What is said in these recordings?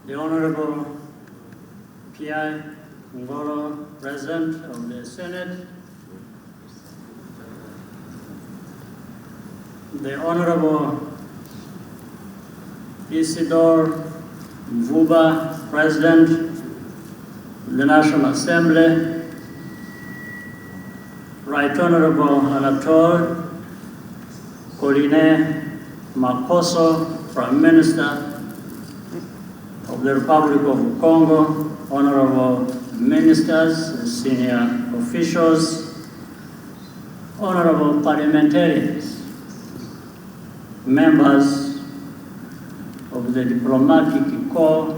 the Honorable P.I. Ngolo, President of the Senate, the Honorable Isidore Mvuba, President of the National Assembly, Right Honorable Anatole Colline Makoso, Prime Minister of the Republic of Congo, Honorable Ministers, senior officials, Honorable Parliamentarians, members of the diplomatic corps,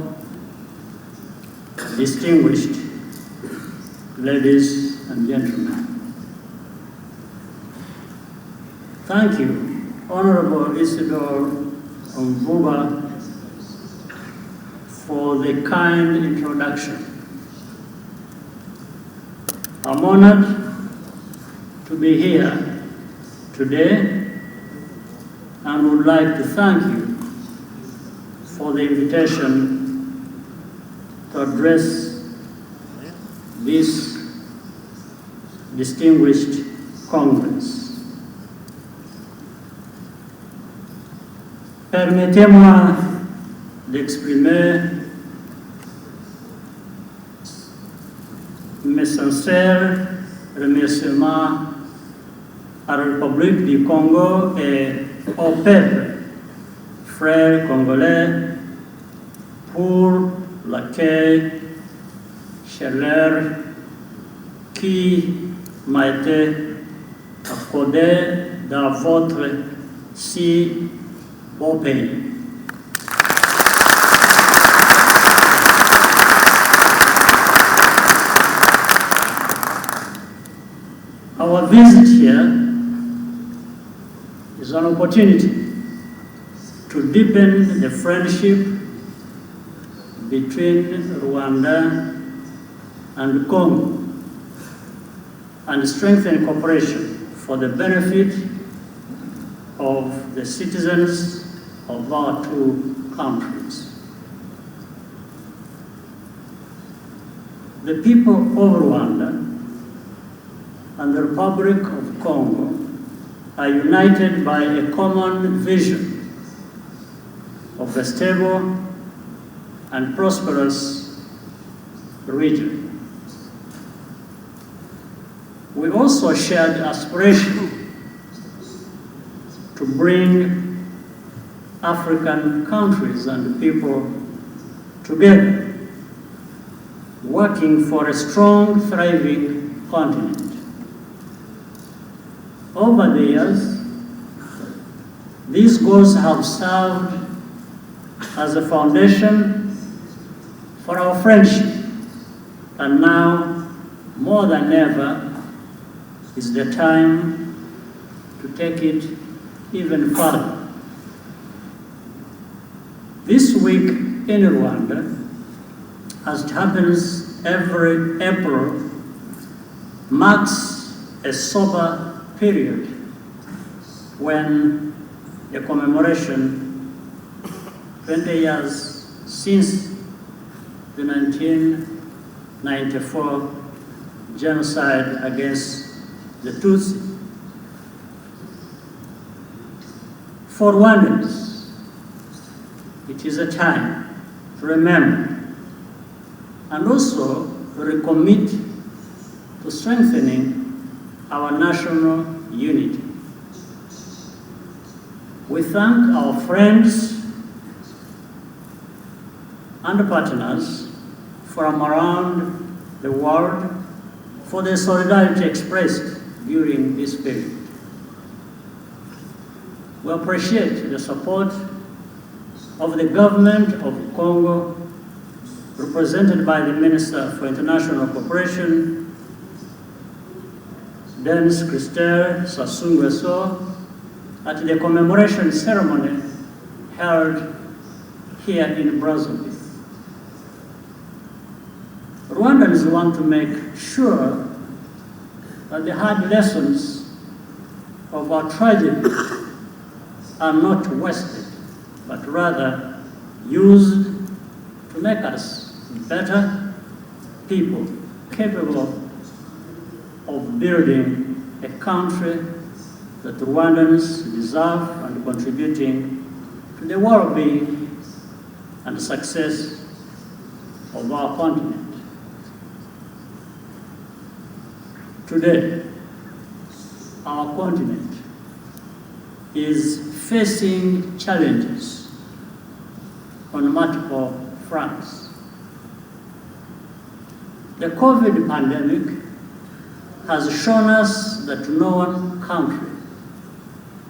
distinguished ladies and gentlemen. Thank you, Honorable Isidore Mvuba, for the kind introduction. I'm honored to be here today and would like to thank you for the invitation to address this distinguished Congress. Permettez-moi d'exprimer mes sincères remerciements à la République du Congo et au peuple, frères congolais, pour l'accueil chaleureux qui m'a été accordé dans votre si beau pays. Our visit here is an opportunity to deepen the friendship between Rwanda and Congo and strengthen cooperation for the benefit of the citizens of our two countries. The people of Rwanda and the Republic of Congo are united by a common vision of a stable and prosperous region. We also share the aspiration to bring African countries and people together, working for a strong, thriving continent. Over the years, these goals have served as a foundation for our friendship, and now, more than ever, is the time to take it even further. This week in Rwanda, as it happens every April, marks a sober period when the commemoration 20 years since the 1994 genocide against the Tutsi. For Rwandans, it is a time to remember and also to recommit to strengthening our national unity. We thank our friends and partners from around the world for the solidarity expressed during this period. We appreciate the support of the government of Congo, represented by the Minister for International Cooperation, Denis Christel Sassou Nguesso, at the commemoration ceremony held here in Brazzaville. Rwandans want to make sure that the hard lessons of our tragedy are not wasted, but rather used to make us better people, capable of building a country that Rwandans deserve and contributing to the well-being and success of our continent. Today, our continent is facing challenges on multiple fronts. The COVID pandemic has shown us that no one country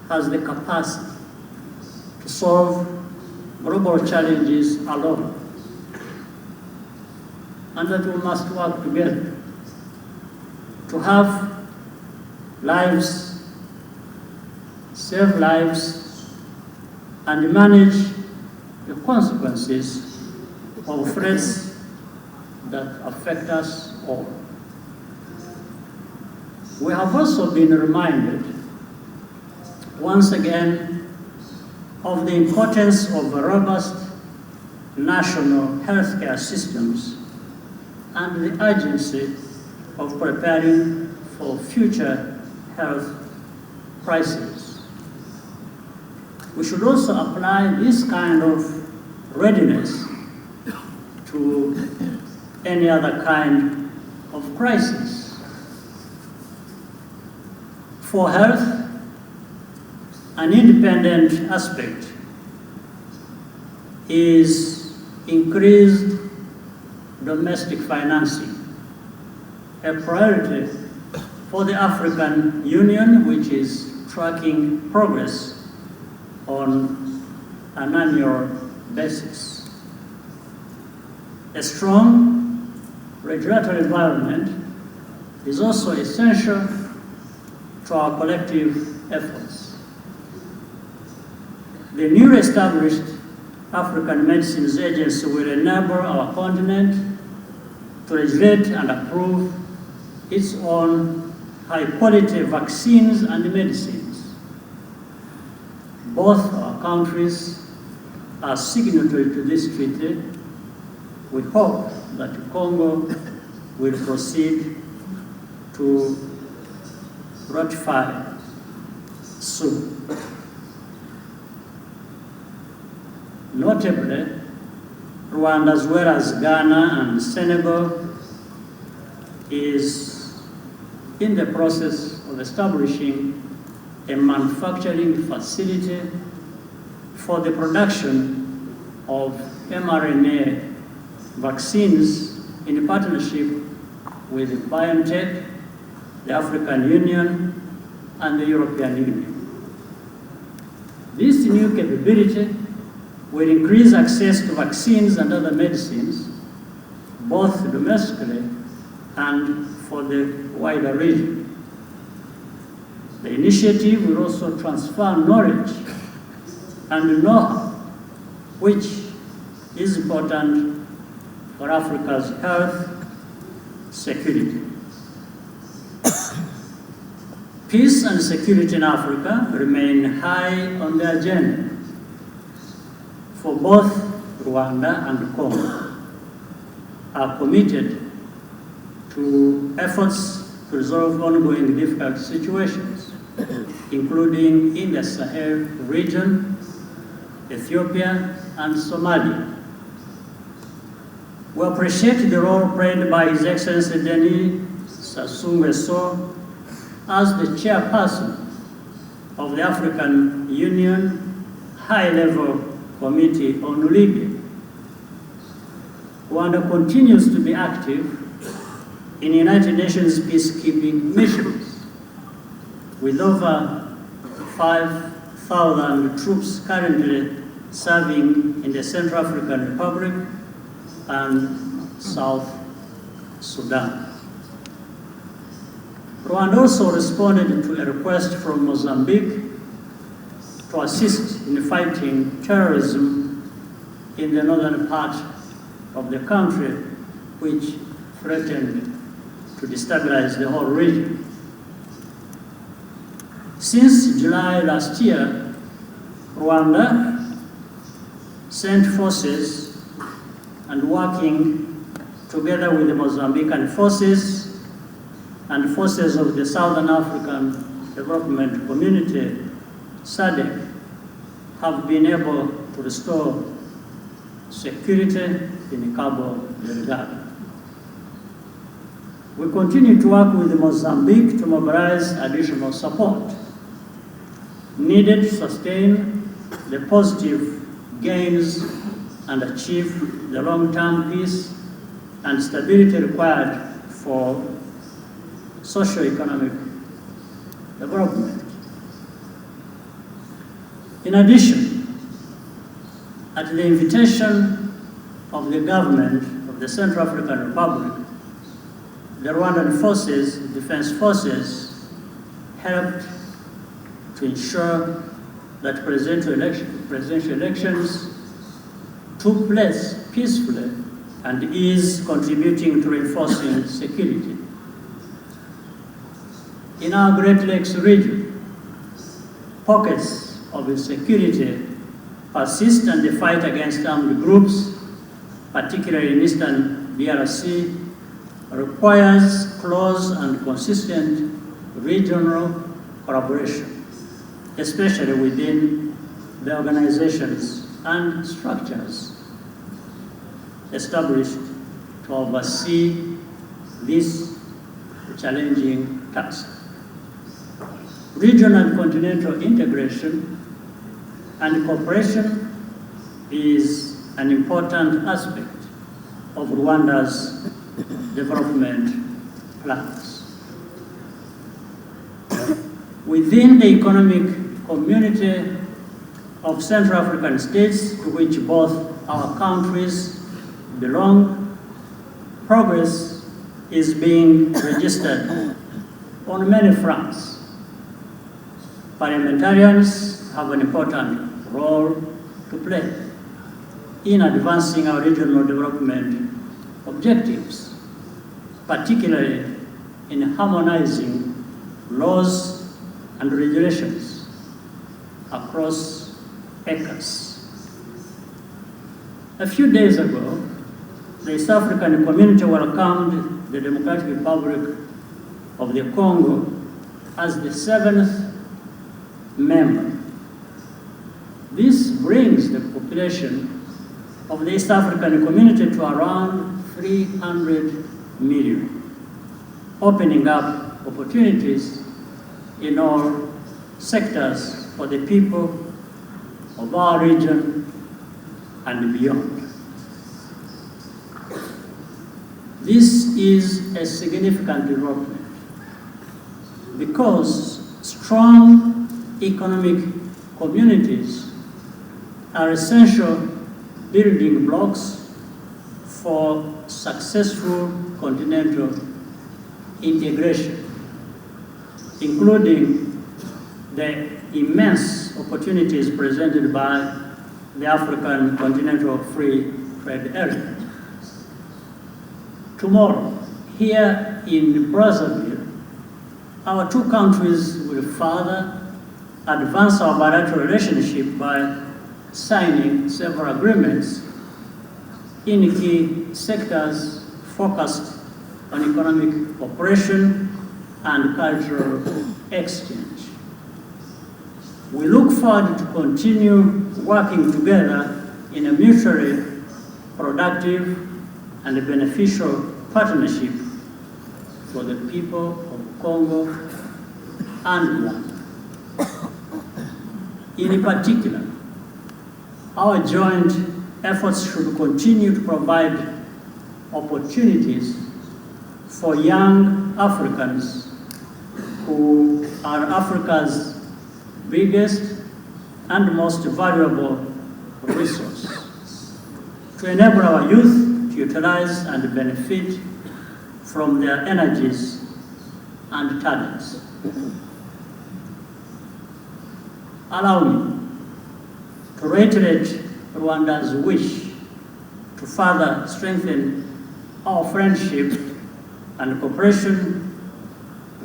has the capacity to solve global challenges alone, and that we must work together to have lives, save lives, and manage the consequences of threats that affect us all. We have also been reminded once again of the importance of robust national healthcare systems and the urgency of preparing for future health crises. We should also apply this kind of readiness to any other kind of crisis. For health, an independent aspect is increased domestic financing, a priority for the African Union, which is tracking progress on an annual basis. A strong regulatory environment is also essential to our collective efforts. The newly established African Medicines Agency will enable our continent to regulate and approve its own high-quality vaccines and medicines. Both our countries are signatory to this treaty. We hope that Congo will proceed to ratify soon. Notably, Rwanda, as well as Ghana and Senegal, is in the process of establishing a manufacturing facility for the production of mRNA vaccines in partnership with BioNTech, the African Union, and the European Union. This new capability will increase access to vaccines and other medicines, both domestically and for the wider region. The initiative will also transfer knowledge and know-how, which is important for Africa's health security. Peace and security in Africa remain high on the agenda for both Rwanda and Congo. Are committed to efforts to resolve ongoing difficult situations, including in the Sahel region, Ethiopia, and Somalia. We appreciate the role played by His Excellency Denis Sassou Nguesso as the chairperson of the African Union High-Level Committee on Libya. Rwanda continues to be active in United Nations peacekeeping missions, with over 5,000 troops currently serving in the Central African Republic and South Sudan. Rwanda also responded to a request from Mozambique to assist in fighting terrorism in the northern part of the country, which threatened to destabilize the whole region. Since July last year, Rwanda sent forces and working together with the Mozambican forces and forces of the Southern African Development Community, SADC, have been able to restore security in Cabo Delgado. We continue to work with Mozambique to mobilize additional support needed to sustain the positive gains and achieve the long-term peace and stability required for socio-economic development. In addition, at the invitation of the government of the Central African Republic, the Rwandan forces, defense forces, helped to ensure that presidential elections took place peacefully and is contributing to reinforcing security. In our Great Lakes region, pockets of insecurity persist, and the fight against armed groups, particularly in eastern DRC, requires close and consistent regional collaboration, especially within the organizations and structures established to oversee this challenging task. Regional and continental integration and cooperation is an important aspect of Rwanda's development plans. Within the economic community of Central African states, to which both our countries belong, progress is being registered on many fronts. Parliamentarians have an important role to play in advancing our regional development objectives, particularly in harmonizing laws and regulations across ECAs. A few days ago, the East African community welcomed the Democratic Republic of the Congo as the 7th member. This brings the population of the East African community to around 300 million, opening up opportunities in all sectors for the people of our region and beyond. This is a significant development because strong economic communities are essential building blocks for successful continental integration, including the immense opportunities presented by the African Continental Free Trade Area. Tomorrow, here in Brazzaville, our two countries will further advance our bilateral relationship by signing several agreements in key sectors focused on economic cooperation and cultural exchange. We look forward to continue working together in a mutually productive and beneficial partnership for the people of Congo and Rwanda. In particular, our joint efforts should continue to provide opportunities for young Africans who are Africa's biggest and most valuable resource, to enable our youth to utilize and benefit from their energies and talents. Allow me to reiterate Rwanda's wish to further strengthen our friendship and cooperation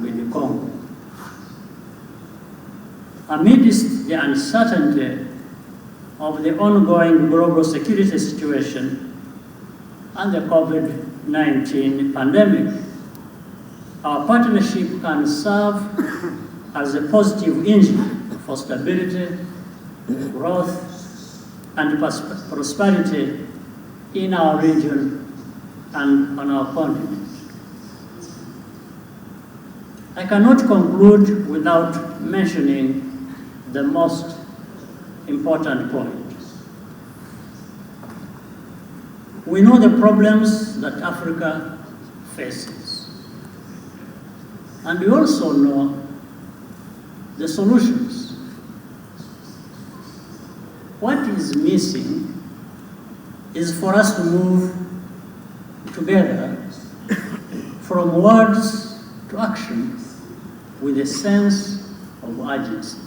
with the Congo. Amidst the uncertainty of the ongoing global security situation, and the COVID-19 pandemic, our partnership can serve as a positive engine for stability, growth, and prosperity in our region and on our continent. I cannot conclude without mentioning the most important point. We know the problems that Africa faces, and we also know the solutions. What is missing is for us to move together from words to action with a sense of urgency.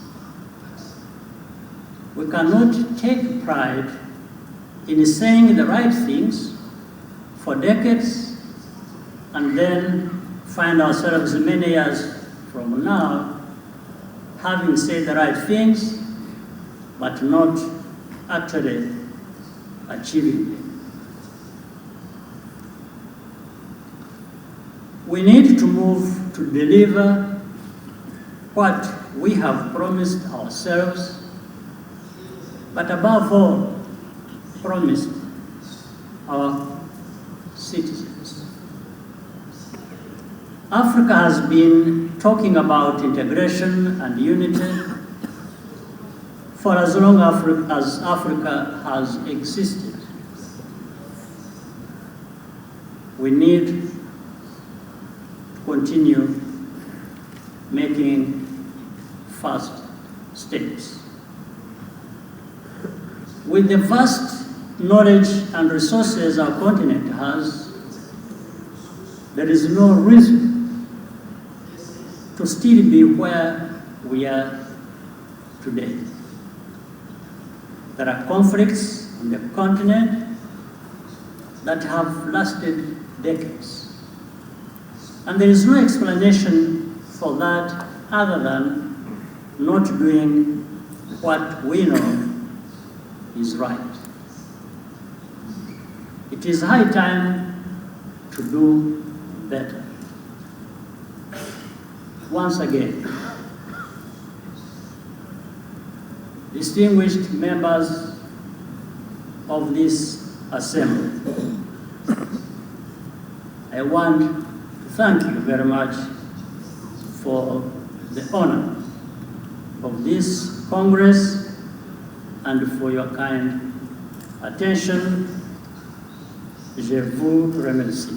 We cannot take pride in saying the right things for decades and then find ourselves many years from now having said the right things but not actually achieving them. We need to move to deliver what we have promised ourselves, but above all, promised our citizens. Africa has been talking about integration and unity for as long as Africa has existed. We need to continue making fast steps. With the vast knowledge and resources our continent has, there is no reason to still be where we are today. There are conflicts on the continent that have lasted decades. And there is no explanation for that other than not doing what we know is right. It is high time to do better. Once again, distinguished members of this assembly, I want to thank you very much for the honor of this Congress and for your kind attention. Je vous remercie.